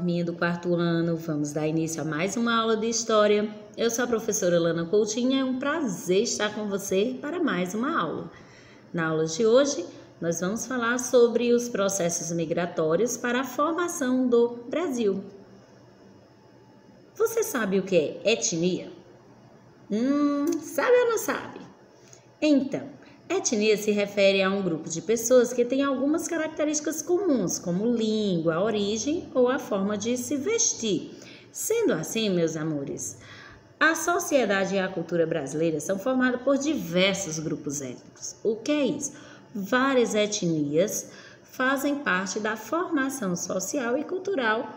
turminha do 4º ano, vamos dar início a mais uma aula de História. Eu sou a professora Lana Coutinho e é um prazer estar com você para mais uma aula. Na aula de hoje, nós vamos falar sobre os processos migratórios para a formação do Brasil. Você sabe o que é etnia? Sabe ou não sabe? Então, etnia se refere a um grupo de pessoas que tem algumas características comuns, como língua, a origem ou a forma de se vestir. Sendo assim, meus amores, a sociedade e a cultura brasileira são formadas por diversos grupos étnicos. O que é isso? Várias etnias fazem parte da formação social e cultural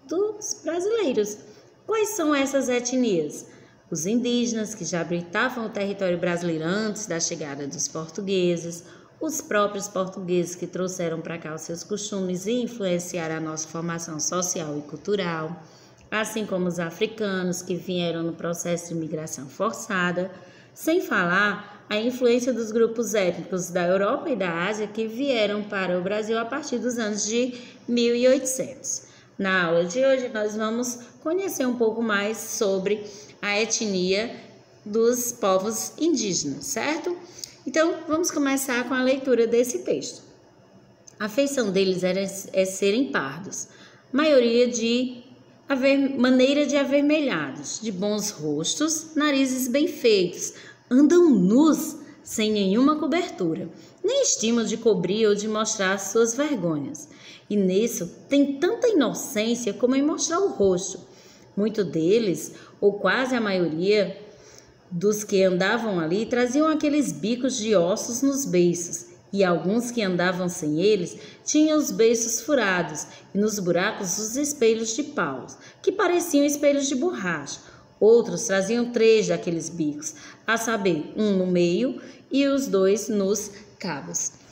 dos brasileiros. Quais são essas etnias? Os indígenas, que já habitavam o território brasileiro antes da chegada dos portugueses, os próprios portugueses que trouxeram para cá os seus costumes e influenciaram a nossa formação social e cultural, assim como os africanos que vieram no processo de migração forçada, sem falar a influência dos grupos étnicos da Europa e da Ásia que vieram para o Brasil a partir dos anos de 1800. Na aula de hoje nós vamos conhecer um pouco mais sobre a etnia dos povos indígenas, certo? Então, vamos começar com a leitura desse texto. A feição deles é serem pardos, maneira de avermelhados, de bons rostos, narizes bem feitos, andam nus, sem nenhuma cobertura, nem estima de cobrir ou de mostrar suas vergonhas. E nisso tem tanta inocência como em mostrar o rosto. Muitos deles, ou quase a maioria dos que andavam ali, traziam aqueles bicos de ossos nos beiços, e alguns que andavam sem eles tinham os beiços furados e nos buracos os espelhos de pau, que pareciam espelhos de borracha. Outros traziam 3 daqueles bicos, a saber, um no meio e os 2 nos cabos.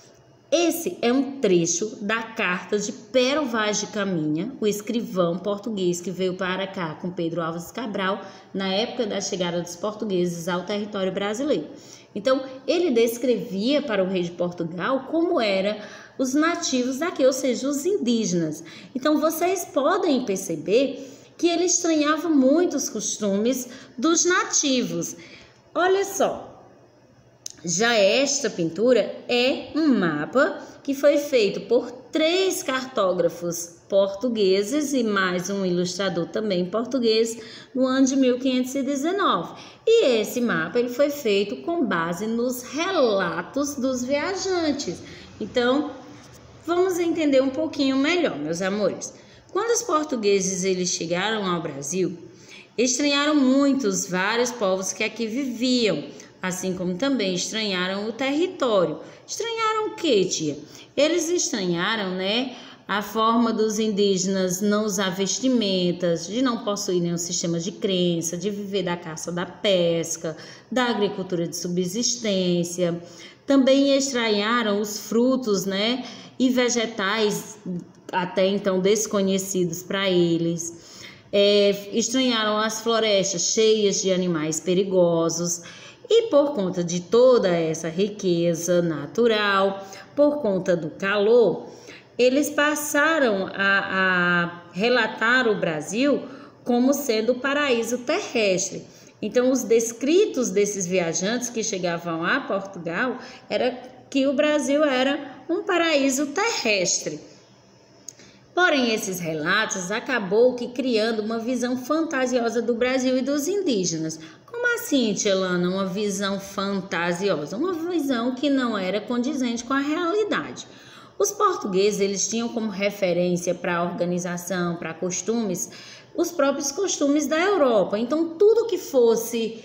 Esse é um trecho da carta de Pero Vaz de Caminha, o escrivão português que veio para cá com Pedro Álvares Cabral na época da chegada dos portugueses ao território brasileiro. Então, ele descrevia para o rei de Portugal como eram os nativos daqui, ou seja, os indígenas. Então, vocês podem perceber que ele estranhava muito os costumes dos nativos. Olha só. Já esta pintura é um mapa que foi feito por 3 cartógrafos portugueses e mais um ilustrador também português no ano de 1519. E esse mapa ele foi feito com base nos relatos dos viajantes. Então, vamos entender um pouquinho melhor, meus amores. Quando os portugueses eles chegaram ao Brasil, estranharam muito os vários povos que aqui viviam, assim como também estranharam o território. Estranharam o quê, tia? Eles estranharam, a forma dos indígenas não usar vestimentas, de não possuir nenhum sistema de crença, de viver da caça, da pesca, da agricultura de subsistência. Também estranharam os frutos, e vegetais até então desconhecidos para eles. Estranharam as florestas cheias de animais perigosos. E por conta de toda essa riqueza natural, por conta do calor, eles passaram a relatar o Brasil como sendo o paraíso terrestre. Então, os descritos desses viajantes que chegavam a Portugal era que o Brasil era um paraíso terrestre. Porém, esses relatos acabou que criando uma visão fantasiosa do Brasil e dos indígenas. Como assim, tia Lana, uma visão fantasiosa? Uma visão que não era condizente com a realidade. Os portugueses, eles tinham como referência para a organização, para costumes, os próprios costumes da Europa. Então, tudo que fosse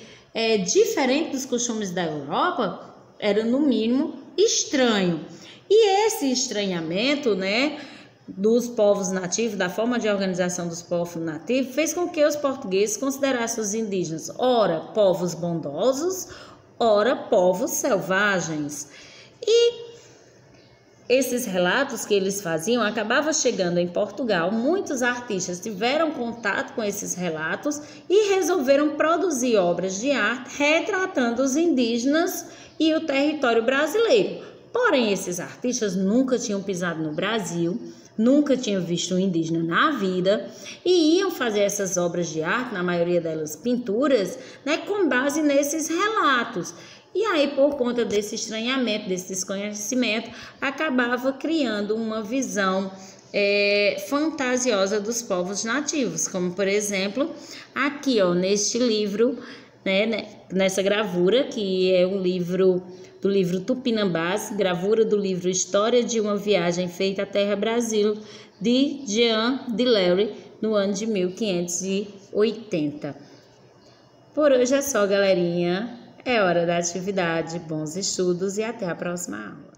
diferente dos costumes da Europa era, no mínimo, estranho. E esse estranhamento, dos povos nativos, da forma de organização dos povos nativos, fez com que os portugueses considerassem os indígenas, ora, povos bondosos, ora, povos selvagens. E esses relatos que eles faziam acabavam chegando em Portugal. Muitos artistas tiveram contato com esses relatos e resolveram produzir obras de arte retratando os indígenas e o território brasileiro. Porém, esses artistas nunca tinham pisado no Brasil, nunca tinham visto um indígena na vida e iam fazer essas obras de arte, na maioria delas pinturas, né, com base nesses relatos. E aí, por conta desse estranhamento, desse desconhecimento, acabava criando uma visão fantasiosa dos povos nativos, como por exemplo, aqui ó, neste livro, né, nessa gravura, que é um livro do livro Tupinambás, gravura do livro História de uma Viagem Feita à Terra Brasil, de Jean de Lery, no ano de 1580. Por hoje é só, galerinha. É hora da atividade, bons estudos e até a próxima aula.